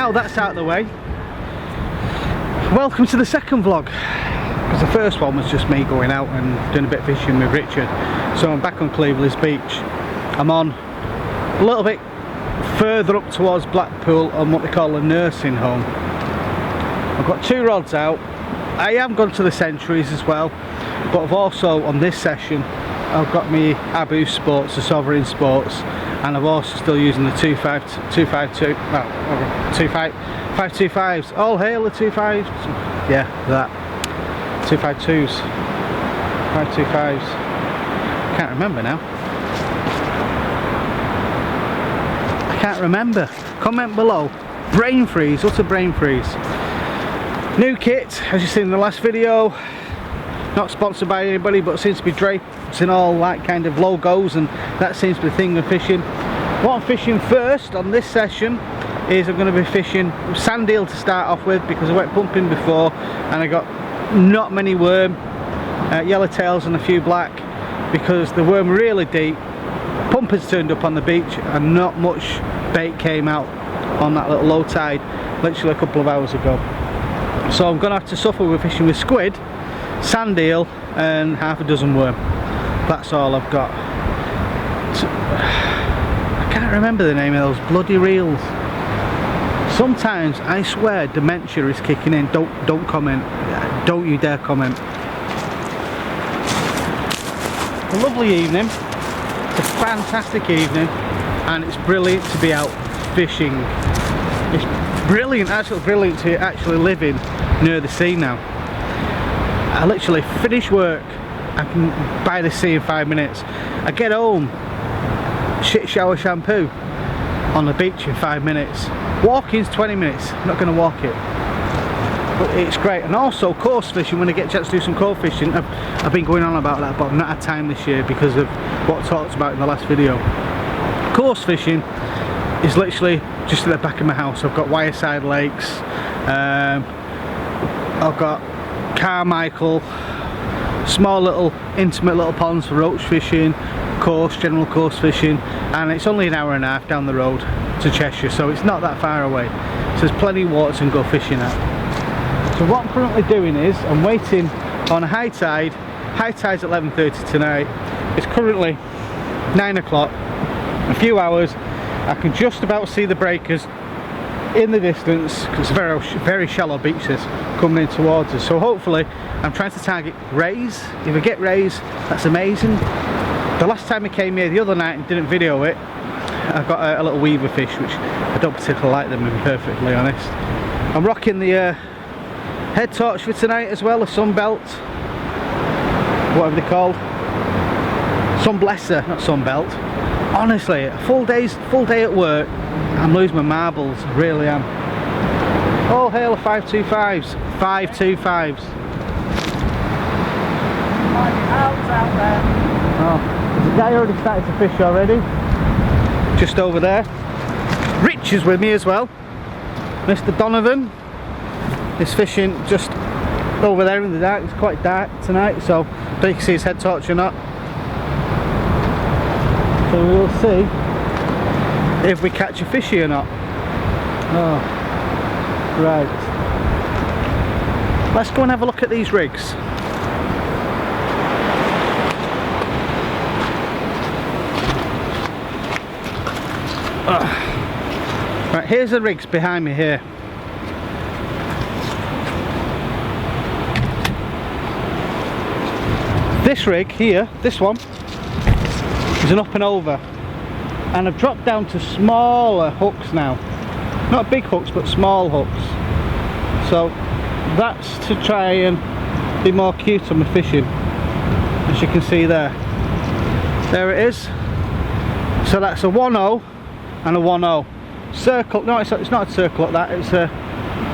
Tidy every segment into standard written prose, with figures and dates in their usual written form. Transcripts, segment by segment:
now that's out of the way, welcome to the second vlog. Because the first one was just me going out and doing a bit of fishing with Richard. So I'm back on Cleveleys Beach. I'm on a little bit further up towards Blackpool on what they call a nursing home. I've got two rods out. I have gone to the Centuries as well, but I've also, on this session, I've got me Abu Sports, the Sovereign Sports, and I'm also still using the 525s. All hail the 25s. Yeah, that. 252s. 525s. Can't remember now. I can't remember. Comment below. Brain freeze, utter brain freeze. New kit, as you seen in the last video. Not sponsored by anybody, but seems to be draped in all like kind of logos, and that seems to be the thing of fishing. What I'm fishing first on this session is I'm going to be fishing sand eel to start off with, because I went pumping before and I got not many worm, yellowtails and a few black, because the worm were really deep. Pumpers turned up on the beach and not much bait came out on that little low tide literally a couple of hours ago. So I'm going to have to suffer with fishing with squid, sand eel and half a dozen worm. That's all I've got. I can't remember the name of those bloody reels. Sometimes I swear dementia is kicking in. Don't comment. Don't you dare comment. A lovely evening. It's a fantastic evening, and it's brilliant to be out fishing. It's brilliant, absolutely brilliant to actually living near the sea now. I literally finish work, I can buy the sea in 5 minutes. I get home, shit shower, shampoo on the beach in 5 minutes. Walking's 20 minutes, I'm not going to walk it. But it's great. And also course fishing, when I get a chance to do some course fishing, I've been going on about that, but I've not had time this year because of what I talked about in the last video. Course fishing is literally just at the back of my house. I've got Wireside Lakes, I've got Carmichael, small little intimate little ponds for roach fishing, general course fishing, and it's only an hour and a half down the road to Cheshire, so it's not that far away. So there's plenty of water to go fishing at. So what I'm currently doing is I'm waiting on a high tide. High tide's at 11:30 tonight. It's currently 9 o'clock. A few hours, I can just about see the breakers in the distance, because it's a very shallow beach this coming in towards us. So hopefully I'm trying to target rays. If I get rays, that's amazing. The last time I came here the other night and didn't video it, I got a little weaver fish, which I don't particularly like them, to be perfectly honest. I'm rocking the head torch for tonight as well, a sunbelt, whatever they're called. Sun blesser, not sunbelt. Honestly, a full day at work, I'm losing my marbles, I really am. All hail the 525s, 525s. Oh, there's a guy already started to fish already, just over there. Rich is with me as well, Mr. Donovan is fishing just over there in the dark. It's quite dark tonight, so I don't know if you can see his head torch or not. So we'll see if we catch a fishy or not. Oh, right. Let's go and have a look at these rigs. Right, here's the rigs behind me here. This rig here, this one, is an up and over, and I've dropped down to smaller hooks now. Not big hooks, but small hooks. So that's to try and be more cute on my fishing, as you can see there. There it is. So that's a 1-0 and a 1-0. Circle, no, it's not a circle like that, it's a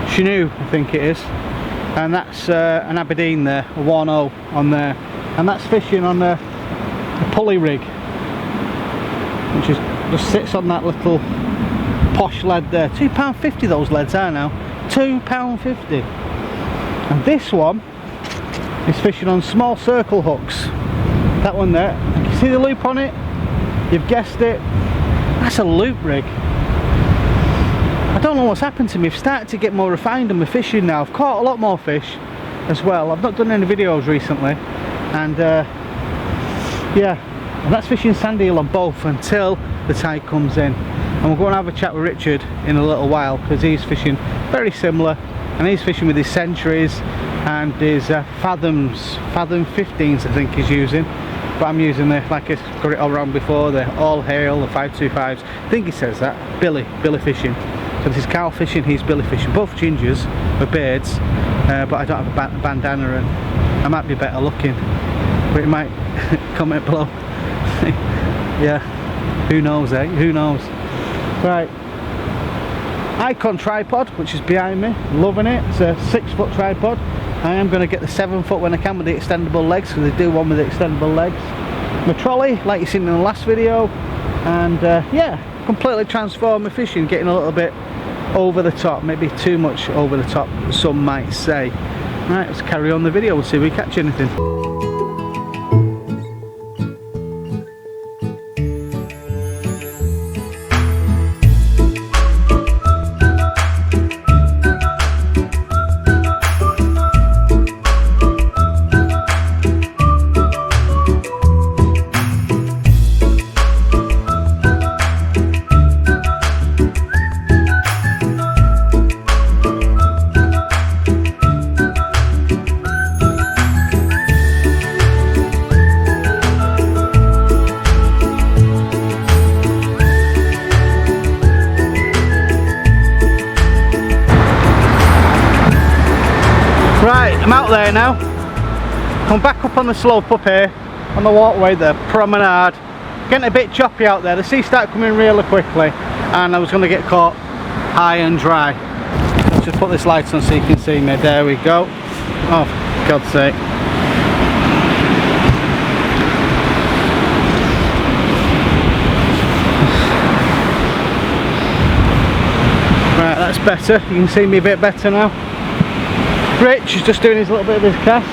chenille, I think it is. And that's an Aberdeen there, a 1-0 on there. And that's fishing on a pulley rig, which just sits on that little posh lead there. £2.50 those leads are now. £2.50. And this one is fishing on small circle hooks. That one there. You can see the loop on it? You've guessed it. That's a loop rig. I don't know what's happened to me. I've started to get more refined in my fishing now. I've caught a lot more fish as well. I've not done any videos recently, and yeah, and that's fishing sand eel on both until the tide comes in. And we're going to have a chat with Richard in a little while, because he's fishing very similar, and he's fishing with his centuries and his fathom 15s I think he's using, but I'm using the, like I got it all wrong before, the all hail, the 525s. I think he says that, billy fishing. So this is Carl fishing, he's billy fishing, both gingers with beards, but I don't have a bandana, and I might be better looking, but it might comment below. Yeah, who knows, eh? Who knows? Right, Icon tripod, which is behind me, loving it. It's a 6-foot tripod. I am going to get the 7-foot when I can with the extendable legs, because they do one with the extendable legs. My trolley, like you seen in the last video, and yeah, completely transformed my fishing, getting a little bit over the top, maybe too much over the top, some might say. Right, let's carry on the video, we'll see if we catch anything. Right, I'm out there now. Come back up on the slope up here, on the walkway, the promenade. Getting a bit choppy out there. The sea started coming really quickly, and I was going to get caught high and dry. Let's just put this light on so you can see me. There we go. Oh, for God's sake. Right, that's better. You can see me a bit better now. Rich is just doing his little bit of his cast.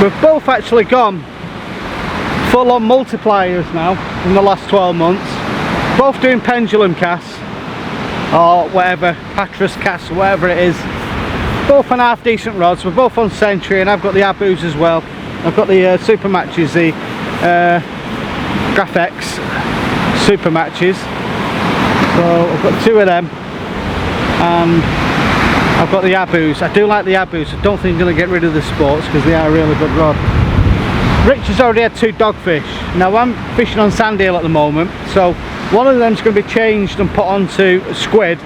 We've both actually gone full on multipliers now in the last 12 months. Both doing pendulum casts, or whatever, Patras casts, whatever it is. Both on half decent rods. We're both on Century, and I've got the Abus as well. I've got the Super Matches, the Graphex Super Matches. So I've got 2 of them, and I've got the Abus. I do like the Abus. I don't think I'm going to get rid of the Sports, because they are a really good rod. Rich has already had 2 dogfish. Now I'm fishing on sand eel at the moment, so one of them's going to be changed and put onto a squid,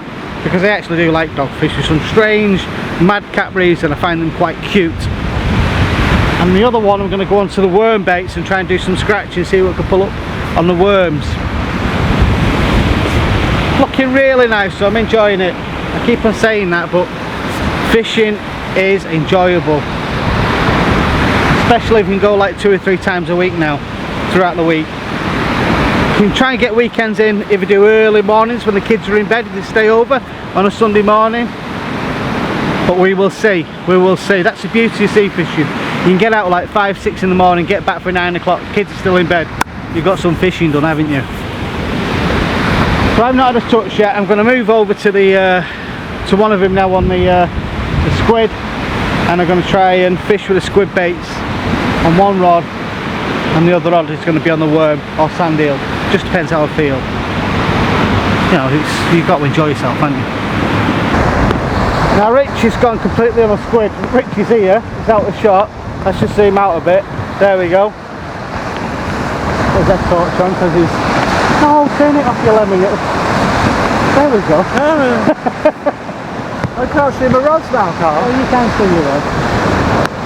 because I actually do like dogfish with some strange madcap reason. I find them quite cute. And the other one I'm going to go onto the worm baits and try and do some scratching, see what I can pull up on the worms. Looking really nice, so I'm enjoying it. I keep on saying that, but fishing is enjoyable, especially if you can go like 2 or 3 times a week now throughout the week. You can try and get weekends in if you do early mornings when the kids are in bed, if they stay over on a Sunday morning. But we will see, we will see. That's the beauty of sea fishing. You can get out like 5, 6 in the morning, get back for 9 o'clock, kids are still in bed. You've got some fishing done, haven't you? So I've not had a touch yet. I'm going to move over to the to one of them now on the squid, and I'm going to try and fish with the squid baits on one rod, and the other rod is going to be on the worm or sand eel. Just depends how I feel. You know, you've got to enjoy yourself, haven't you? Now Rich has gone completely on a squid. Rich is here, he's out of shot. Let's just zoom out a bit. There we go. There's that torch on, because he's... Oh, turn it off your lemon. There we go. I can't see my rods now, Carl. Oh, you can see your rods.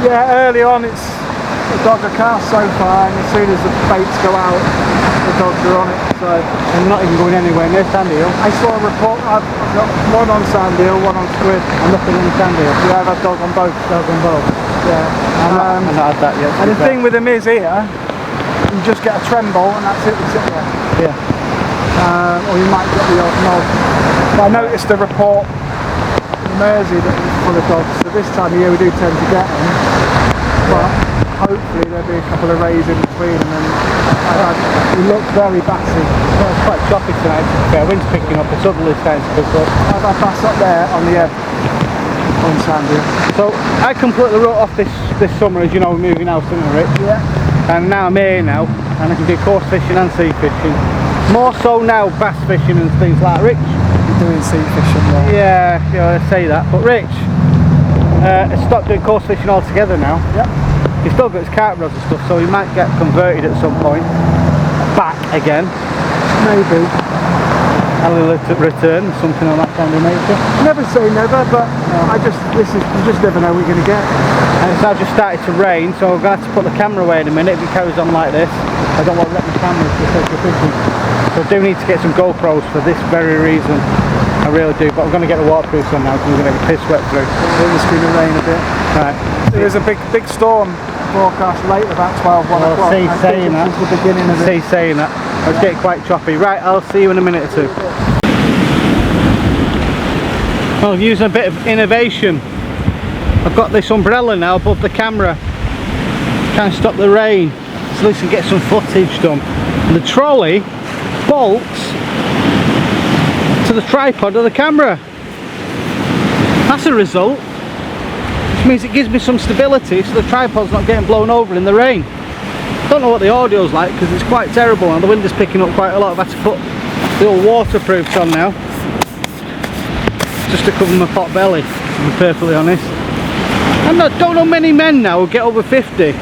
Yeah, early on the dogs are cast so far, and as soon as the baits go out, the dogs are on it. So I'm not even going anywhere near sand eel. I saw a report. I've got one on sand eel, one on squid. I'm looking on sand eel. Yeah, I've had dog on both. Dog on both. Yeah. I've not had that yet. And the thing with them is here, you just get a tremble, and that's it. You sit there. Yeah. Or you might get the odd nod. But I noticed a report in Mersey that was full of dogs. So this time of year we do tend to get them. But hopefully there'd be a couple of rays in between, and then it looked very bassy. Yeah, it's quite choppy tonight. The wind's picking up, the southerly starting to pick up. I've had bass up there on the ebb on Sandia. So I completely wrote off this summer, as you know, we're moving house, isn't it, Rich? Yeah. And now I'm here now, and I can do coarse fishing and sea fishing. More so now, bass fishing and things like that. Rich? You're doing sea fishing now. Yeah, I say that. But Rich, has stopped doing coarse fishing altogether now. Yeah. He's still got his carp rods and stuff, so he might get converted at some point. Back again. Maybe. And he'll return, something on that kind of nature. Never say never, but you just never know what you're going to get. And it's now just started to rain, so I'm going to have to put the camera away in a minute if it carries on like this. I don't want to wreck my camera for the sake of fishing. So I do need to get some GoPros for this very reason. I really do, but I'm going to get the waterproofs on now because I'm going to get piss wet through. It's going to rain a bit. Right. There's a big storm forecast late, about 12, 1 o'clock. See saying that. The beginning of it. See saying that. It's getting quite choppy. Right, I'll see you in a minute or two. Well, I'm using a bit of innovation. I've got this umbrella now above the camera, trying to stop the rain, so at least I can get some footage done. And the trolley bolts to the tripod of the camera. That's a result, which means it gives me some stability so the tripod's not getting blown over in the rain. Don't know what the audio's like because it's quite terrible and the wind is picking up quite a lot. I've had to put the old waterproofs on now just to cover my pot belly, to be perfectly honest. And I don't know many men now who get over 50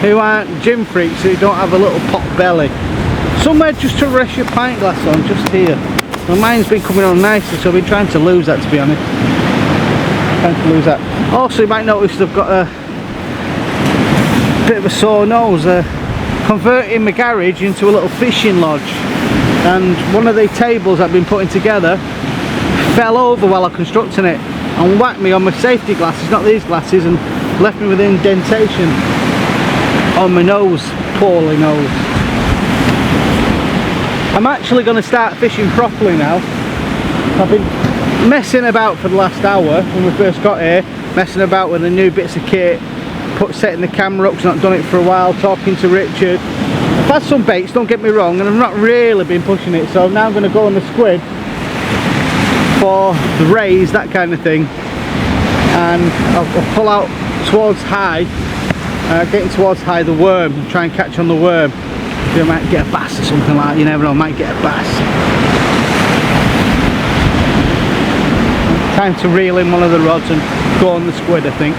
who aren't gym freaks, who don't have a little pot belly. Somewhere just to rest your pint glass on, just here. My mine's been coming on nicely, so I've been trying to lose that, to be honest. Trying to lose that. Also, you might notice I've got a bit of a sore nose. Converting my garage into a little fishing lodge, and one of the tables I've been putting together fell over while I was constructing it and whacked me on my safety glasses, not these glasses, and left me with an indentation on my nose, poorly nose. I'm actually going to start fishing properly now. I've been messing about for the last hour when we first got here, messing about with the new bits of kit, setting the camera up because I've not done it for a while, talking to Richard. I've had some baits, don't get me wrong, and I've not really been pushing it, so now I'm going to go on the squid for the rays, that kind of thing, and I'll pull out towards high, getting towards high, the worm, and try and catch on the worm. I might get a bass or something like that, you never know, I might get a bass. Time to reel in one of the rods and go on the squid, I think.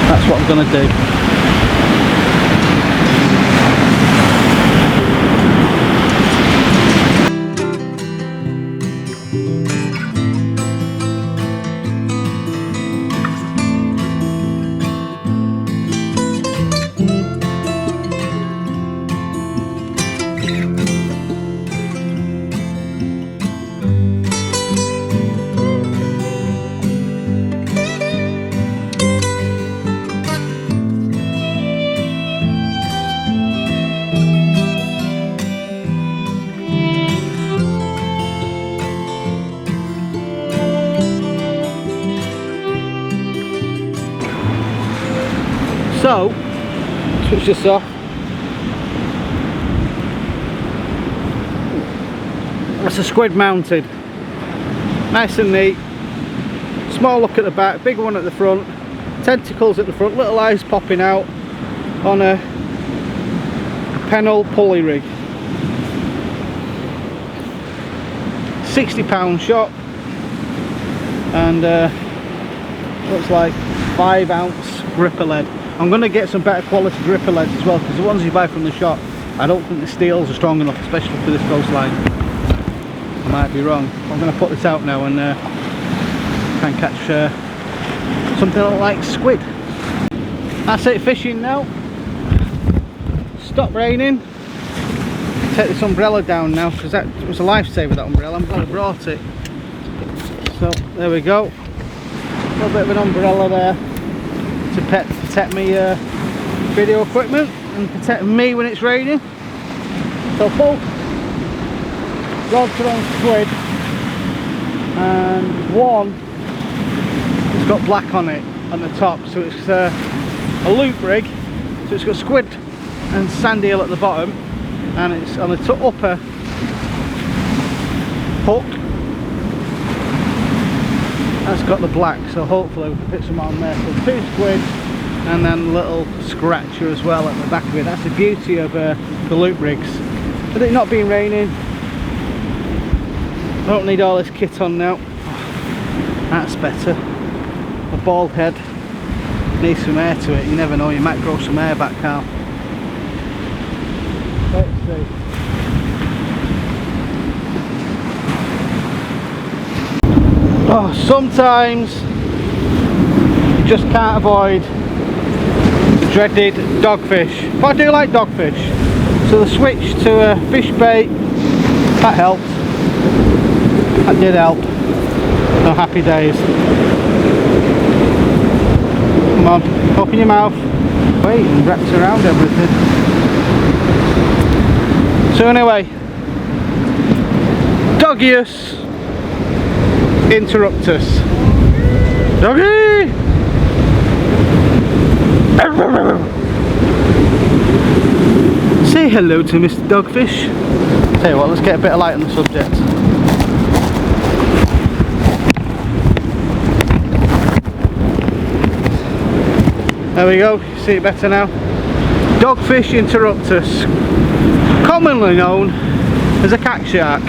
That's what I'm going to do. So, switch this off. That's a squid mounted. Nice and neat. Small look at the back, big one at the front. Tentacles at the front, little eyes popping out on a Pennell pulley rig. £60 shot. And looks like 5-ounce gripper lead. I'm going to get some better quality gripper leads as well, because the ones you buy from the shop, I don't think the steels are strong enough, especially for this coastline. I might be wrong. I'm going to put this out now and try and catch something like squid. That's it, fishing now. Stop raining. Take this umbrella down now, because that was a lifesaver, that umbrella. I'm glad I brought it. So there we go. A little bit of an umbrella there to protect me video equipment and protect me when it's raining. So both rods are on squid, and one has got black on it on the top, so it's a loop rig, So it's got squid and sand eel at the bottom, and it's on the upper hook. That's got the black, so hopefully we can put some on there. So 2 squid and then a little scratcher as well at the back of it. That's the beauty of the loop rigs. With it not being raining, I don't need all this kit on now. That's better. A bald head needs some air to it. You never know, you might grow some hair back, Carl. Let's see. Oh, sometimes you just can't avoid the dreaded dogfish. But I do like dogfish. So the switch to a fish bait, that helped. That did help. No happy days. Come on, open your mouth. Wait, and wrapped around everything. So anyway, Doggius Interruptus. Doggy! Say hello to Mr. Dogfish. Tell you what, let's get a bit of light on the subject. There we go, see it better now. Dogfish Interruptus, commonly known as a cat shark.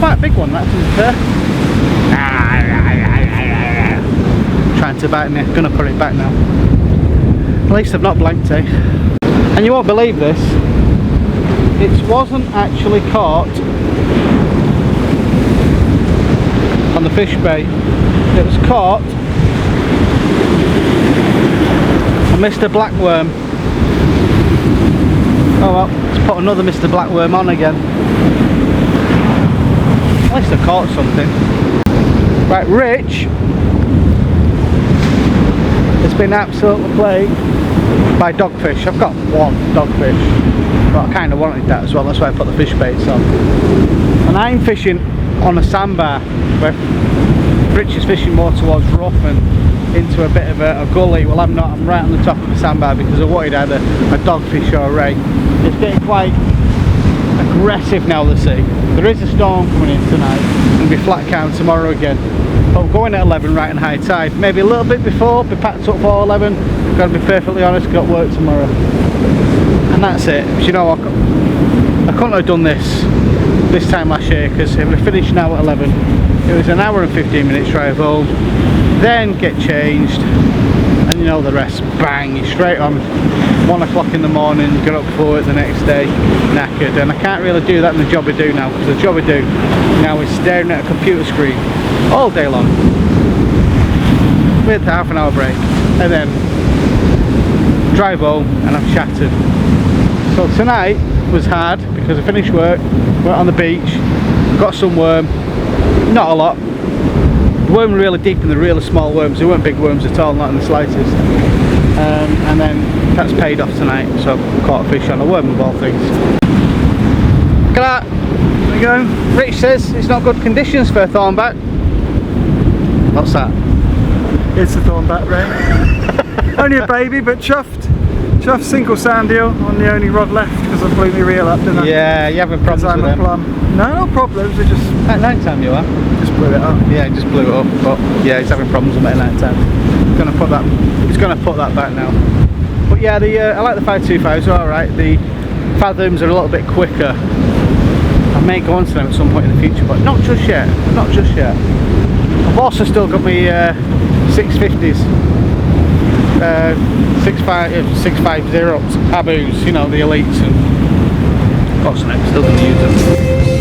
Quite a big one, that, isn't it? Trying to bite me, gonna put it back now. At least I've not blanked, eh? And you won't believe this, it wasn't actually caught on the fish bait. It was caught on Mr. Blackworm. Oh well, let's put another Mr. Blackworm on again. At least I caught something. Right, Rich has been absolutely plagued by dogfish. I've got 1 dogfish, but I kind of wanted that as well, that's why I put the fish baits on. And I'm fishing on a sandbar, where Rich is fishing more towards rough and into a bit of a gully. Well, I'm not, I'm right on the top of the sandbar because I wanted either a dogfish or a ray. It's getting quite aggressive now, the sea. There is a storm coming in tonight, and be flat calm tomorrow again. But we're going at 11 right in high tide. Maybe a little bit before, be packed up for 11. Got to be perfectly honest, got work tomorrow. And that's it. But you know what? I couldn't have done this time last year, because if we finished now at 11, it was an hour and 15 minutes drive home, then get changed, and you know the rest. Bang, you're straight on 1 o'clock in the morning, get up for it the next day, knackered. And I can't really do that in the job I do now, because the job I do now is staring at a computer screen all day long with half an hour break, and then drive home and I'm shattered. So tonight was hard because I finished work, went on the beach, got some worm, not a lot. The worm were really deep in the really small worms, they weren't big worms at all, not in the slightest. And then that's paid off tonight, so I caught a fish on a worm of all things. Look at that, there we go. Rich says it's not good conditions for a thornback. What's that? It's a thornback, Ray. Only a baby, but chuffed. Chuffed single sand eel on the only rod left because I blew my reel up, didn't I? Yeah, you having problems with them? No, no problems. I just at night time you are. Just blew it up. Yeah, just blew it up. But yeah, he's having problems with it at night time. He's gonna put that back now. But yeah, I like the 525s. They're all right. The fathoms are a little bit quicker. I may go on to them at some point in the future, but not just yet. Not just yet. I've also still got my 650s. 650 Abus, you know, the elites, and what's next, still going to use them.